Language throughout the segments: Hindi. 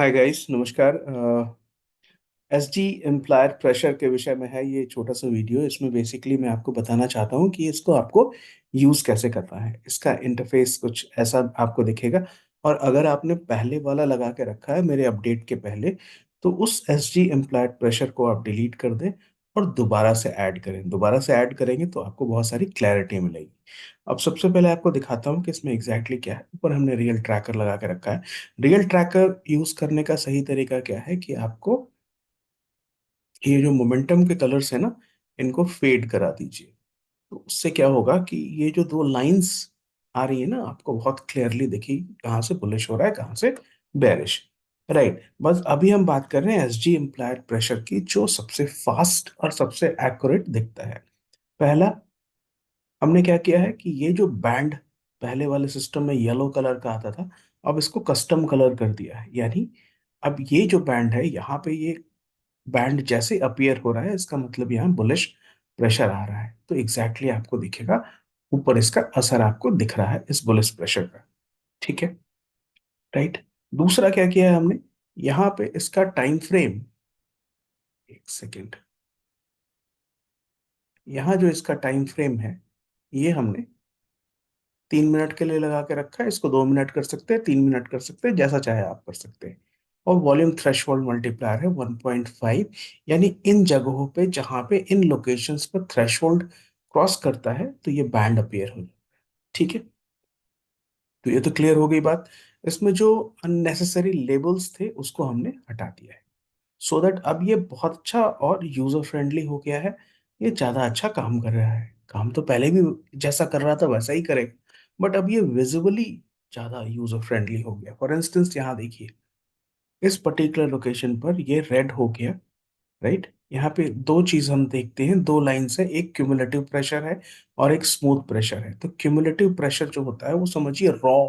हाय गाइस, नमस्कार। एस जी एम्प्लायर प्रेशर के विषय में है ये छोटा सा वीडियो। इसमें बेसिकली मैं आपको बताना चाहता हूँ कि इसको आपको यूज़ कैसे करना है। इसका इंटरफेस कुछ ऐसा आपको दिखेगा। और अगर आपने पहले वाला लगा के रखा है मेरे अपडेट के पहले, तो उस एस जी एम्प्लायर प्रेशर को आप डिलीट कर दें और दोबारा से ऐड करें। दोबारा से ऐड करेंगे तो आपको बहुत सारी क्लैरिटी मिलेगी। अब सबसे पहले आपको दिखाता हूँ कि इसमें एग्जैक्टली क्या है। ऊपर हमने रियल ट्रैकर लगा के रखा है। रियल ट्रैकर यूज़ करने का सही तरीका क्या है कि आपको ये जो मोमेंटम के कलर्स है ना, इनको फेड करा दीजिए। तो उससे क्या होगा कि ये जो दो लाइंस आ रही है ना, आपको बहुत क्लियरली देखिए कहाँ से बुलिश हो रहा है, कहाँ से बेरिश। राइट, बस अभी हम बात कर रहे हैं एसजी इम्प्लाइड प्रेशर की, जो सबसे फास्ट और सबसे एक्यूरेट दिखता है। पहला, हमने क्या किया है कि ये जो बैंड पहले वाले सिस्टम में येलो कलर का आता था, अब इसको कस्टम कलर कर दिया है। यानी अब ये जो बैंड है, यहाँ पे ये बैंड जैसे अपीयर हो रहा है, इसका मतलब यहाँ बुलिश प्रेशर आ रहा है। तो एग्जैक्टली आपको दिखेगा, ऊपर इसका असर आपको दिख रहा है इस बुलिश प्रेशर का। ठीक है, राइट। दूसरा क्या किया है हमने, यहाँ पे इसका टाइम फ्रेम, एक सेकेंड, यहाँ जो इसका टाइम फ्रेम है, ये हमने 3 मिनट के लिए लगा के रखा है। इसको 2 मिनट कर सकते हैं, 3 मिनट कर सकते हैं, जैसा चाहे आप कर सकते हैं। और वॉल्यूम थ्रेशोल्ड मल्टीप्लायर है 1.5। यानी इन जगहों पे जहां पे इन लोकेशंस पर थ्रेशोल्ड क्रॉस करता है, तो ये बैंड अपीयर हो जाए। ठीक है, तो ये तो क्लियर हो गई बात। इसमें जो अननेसेसरी लेबल्स थे उसको हमने हटा दिया है, सो दैट अब ये बहुत अच्छा और यूजर फ्रेंडली हो गया है। ये ज्यादा अच्छा काम कर रहा है। काम तो पहले भी जैसा कर रहा था वैसा ही करेगा, बट अब ये विजिबली ज्यादा यूजर फ्रेंडली हो गया। फॉर इंस्टेंस यहाँ देखिए, इस पर्टिकुलर लोकेशन पर ये रेड हो गया। राइट, यहाँ पे दो चीज हम देखते हैं, दो लाइन्स है, एक क्यूमुलेटिव प्रेशर है और एक स्मूथ प्रेशर है। तो क्यूमुलेटिव प्रेशर जो होता है वो समझिए रॉ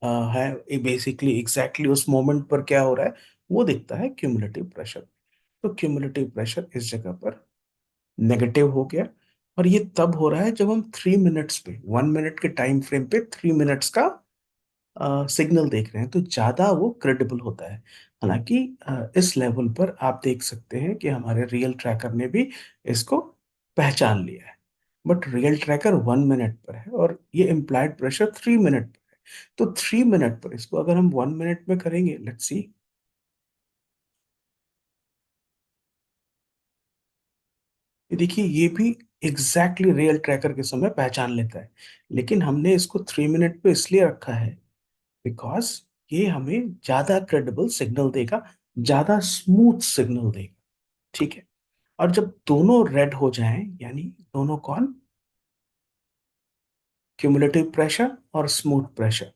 है, बेसिकली एग्जैक्टली उस मोमेंट पर क्या हो रहा है वो दिखता है क्यूमुलेटिव प्रेशर। तो क्यूमुलेटिव प्रेशर इस जगह पर नेगेटिव हो गया। और ये तब हो रहा है जब हम 3 मिनट्स पे, 1 मिनट के टाइम फ्रेम पे 3 मिनट्स का सिग्नल देख रहे हैं, तो ज्यादा वो क्रेडिबल होता है। हालांकि इस लेवल पर आप देख सकते हैं कि हमारे रियल ट्रैकर ने भी इसको पहचान लिया है। बट रियल ट्रैकर 1 मिनट पर है और ये इम्प्लाइड प्रेशर 3 मिनट पर है। तो 3 मिनट पर इसको अगर हम 1 मिनट में करेंगे, लेट्स सी, ये देखिए ये भी एग्जैक्टली रियल ट्रैकर के समय पहचान लेता है। लेकिन हमने इसको 3 मिनट पे इसलिए रखा है बिकॉज ये हमें ज्यादा क्रेडिबल सिग्नल देगा, ज्यादा स्मूथ सिग्नल देगा। ठीक है, और जब दोनों रेड हो जाएं, यानी दोनों कौन, क्यूमुलेटिव प्रेशर और स्मूथ प्रेशर,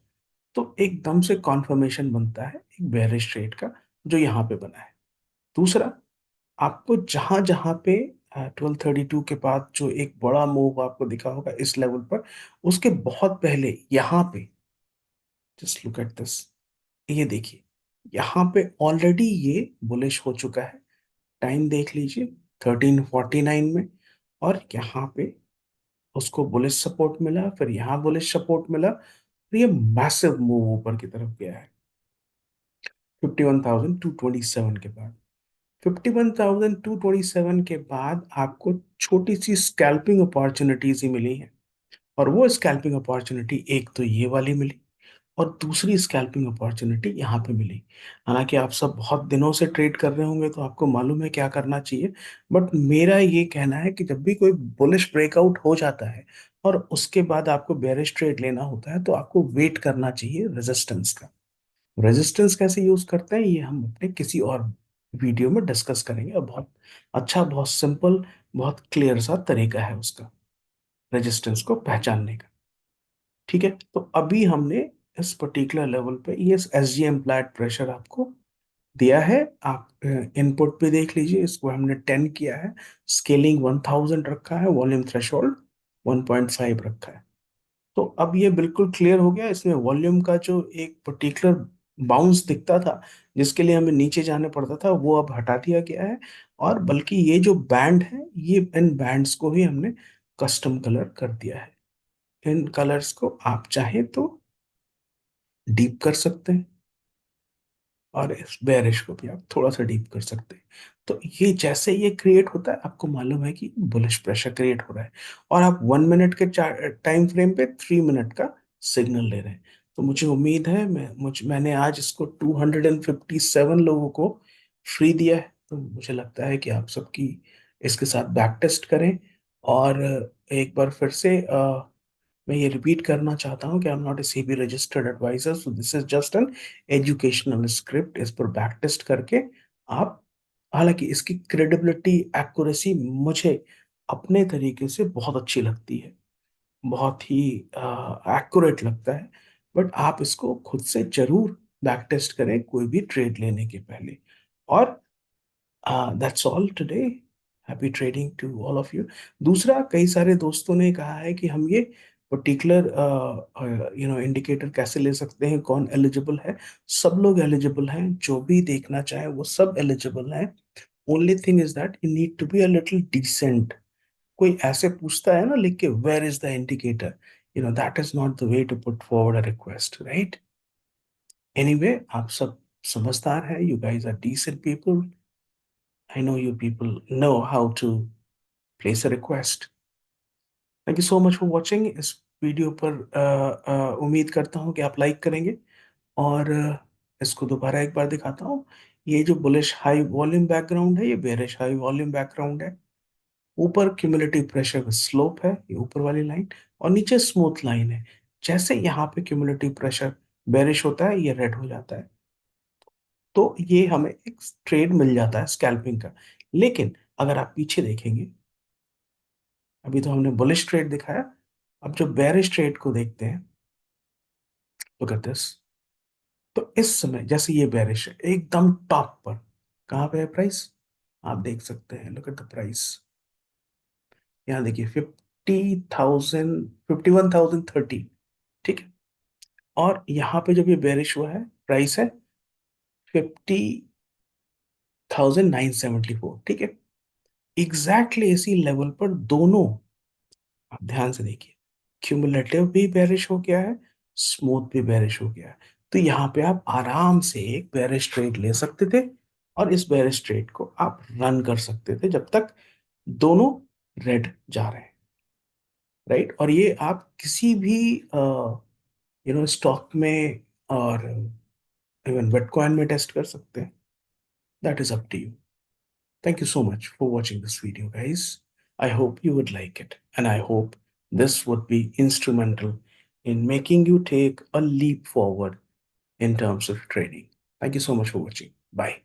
तो एकदम से कॉन्फर्मेशन बनता है एक बेयरिश रेट का, जो यहाँ पे बना है। दूसरा, आपको जहां जहां पे 1232 के बाद जो एक बड़ा मूव आपको दिखा होगा इस लेवल पर, उसके बहुत पहले यहाँ पे, जस्ट लुक एट दिस, ये देखिए यहाँ पे ऑलरेडी ये बुलिश हो चुका है। टाइम देख लीजिए 1349 में। और यहाँ पे उसको बुलिश सपोर्ट मिला, फिर यहाँ बुलिश सपोर्ट मिला, और ये मैसिव मूव ऊपर की तरफ गया है 51,227 के बाद। 51,227 के बाद आपको छोटी सी स्कैल्पिंग अपॉर्चुनिटीज ही मिली है। और वो स्कैल्पिंग अपॉर्चुनिटी, एक तो ये वाली मिली और दूसरी स्कैल्पिंग अपॉर्चुनिटी यहाँ पे मिली। हालांकि आप सब बहुत दिनों से ट्रेड कर रहे होंगे तो आपको मालूम है क्या करना चाहिए। बट मेरा ये कहना है कि जब भी कोई बुलिश ब्रेकआउट हो जाता है और उसके बाद आपको बेरिश ट्रेड लेना होता है, तो आपको वेट करना चाहिए रेजिस्टेंस का। रेजिस्टेंस कैसे यूज करते हैं ये हम अपने किसी और वीडियो में डिस्कस करेंगे। और बहुत अच्छा, बहुत सिंपल, बहुत क्लियर सा तरीका है उसका, रेजिस्टेंस को पहचानने का। ठीक है, तो अभी हमने इस पर्टिकुलर लेवल पे ये एस जी एम्प्लाइड प्रेशर आपको दिया है। आप इनपुट पे देख लीजिए, इसको हमने 10 किया है, स्केलिंग 1000 रखा है, वॉल्यूम थ्रेशोल्ड 1.5 रखा है। तो अब ये बिल्कुल क्लियर हो गया। इसमें वॉल्यूम का जो एक पर्टिकुलर बाउंस दिखता था, जिसके लिए हमें नीचे जाना पड़ता था, वो अब हटा दिया गया है। और बल्कि ये जो बैंड है, ये इन बैंड्स को ही हमने कस्टम कलर कर दिया है। इन कलर्स को आप चाहे तो डीप कर सकते हैं, और इस बेरिश को भी आप थोड़ा सा डीप कर सकते हैं। तो ये जैसे ये क्रिएट होता है, आपको मालूम है कि बुलिश प्रेशर क्रिएट हो रहा है, और आप 1 मिनट के टाइम फ्रेम पे 3 मिनट का सिग्नल ले रहे हैं। तो मुझे उम्मीद है, मैंने आज इसको 257 लोगों को फ्री दिया है। तो मुझे लगता है कि आप सबकी इसके साथ बैक टेस्ट करें। और एक बार फिर से मैं ये रिपीट करना चाहता हूँ कि I am not a SEBI registered advisor, so this is just an educational script. इस पर बैक टेस्ट करके आप, हालांकि इसकी क्रेडिबिलिटी, एक्यूरेसी मुझे अपने तरीके से बहुत अच्छी लगती है, बहुत ही एक्यूरेट लगता है। बट आप इसको खुद से जरूर बैक टेस्ट करें कोई भी ट्रेड लेने के पहले। और that's all today. Happy trading to all of you. दूसरा, कई सारे दोस्तों ने कहा है कि हम ये पर्टिकुलर इंडिकेटर कैसे ले सकते हैं, कौन एलिजिबल है। सब लोग एलिजिबल हैं, जो भी देखना चाहे वो सब एलिजिबल हैं। Only thing is that you need to be a little decent. कोई ऐसे पूछता है ना लिख के, where is the indicator, that is not the way to put forward a request, right? Anyway, आप सब समझदार हैं, you guys are decent people. I know you people know how to place a request. Thank you so much for watching. इस वीडियो पर उम्मीद करता हूँ कि आप लाइक करेंगे। और इसको दोबारा एक बार दिखाता हूँ। ये जो बुलिश हाई वॉल्यूम बैकग्राउंड है, ये बेरिश हाई वॉल्यूम बैकग्राउंड है। ऊपर क्यूमुलेटिव प्रेशर स्लोप है, ये ऊपर वाली लाइन, और नीचे स्मूथ लाइन है। जैसे यहाँ पे क्यूमुलेटिव प्रेशर बेरिश होता है, ये रेड हो जाता है। तो ये हमें एक ट्रेड मिल जाता है स्कैल्पिंग का। लेकिन अगर आप पीछे देखेंगे, अभी तो हमने बुलिश ट्रेड दिखाया, अब जो बेरिश ट्रेड को देखते हैं, लुक एट दिस। तो इस समय जैसे ये बेरिश है एकदम टॉप पर, कहाँ पे है प्राइस, आप देख सकते हैं, लुक एट द प्राइस। यहाँ देखिए 50,000, 51,030, ठीक है। और यहाँ पे जब ये बेरिश हुआ है, प्राइस है 50,974, ठीक है। एग्जैक्टली इसी लेवल पर दोनों, आप ध्यान से देखिए, क्यूमुलेटिव भी बेरिश हो गया है, स्मूथ भी बेरिश हो गया है। तो यहाँ पे आप आराम से एक बेरिश ट्रेड ले सकते थे, और इस बेरिश ट्रेड को आप रन कर सकते थे जब तक दोनों रेड जा रहे हैं, राइट? और ये आप किसी भी स्टॉक में और इवन बिटकॉइन में टेस्ट कर सकते हैं। That is up to you. Thank you so much for watching this video, guys. I hope you would like it, and I hope this would be instrumental in making you take a leap forward in terms of trading. Thank you so much for watching. Bye.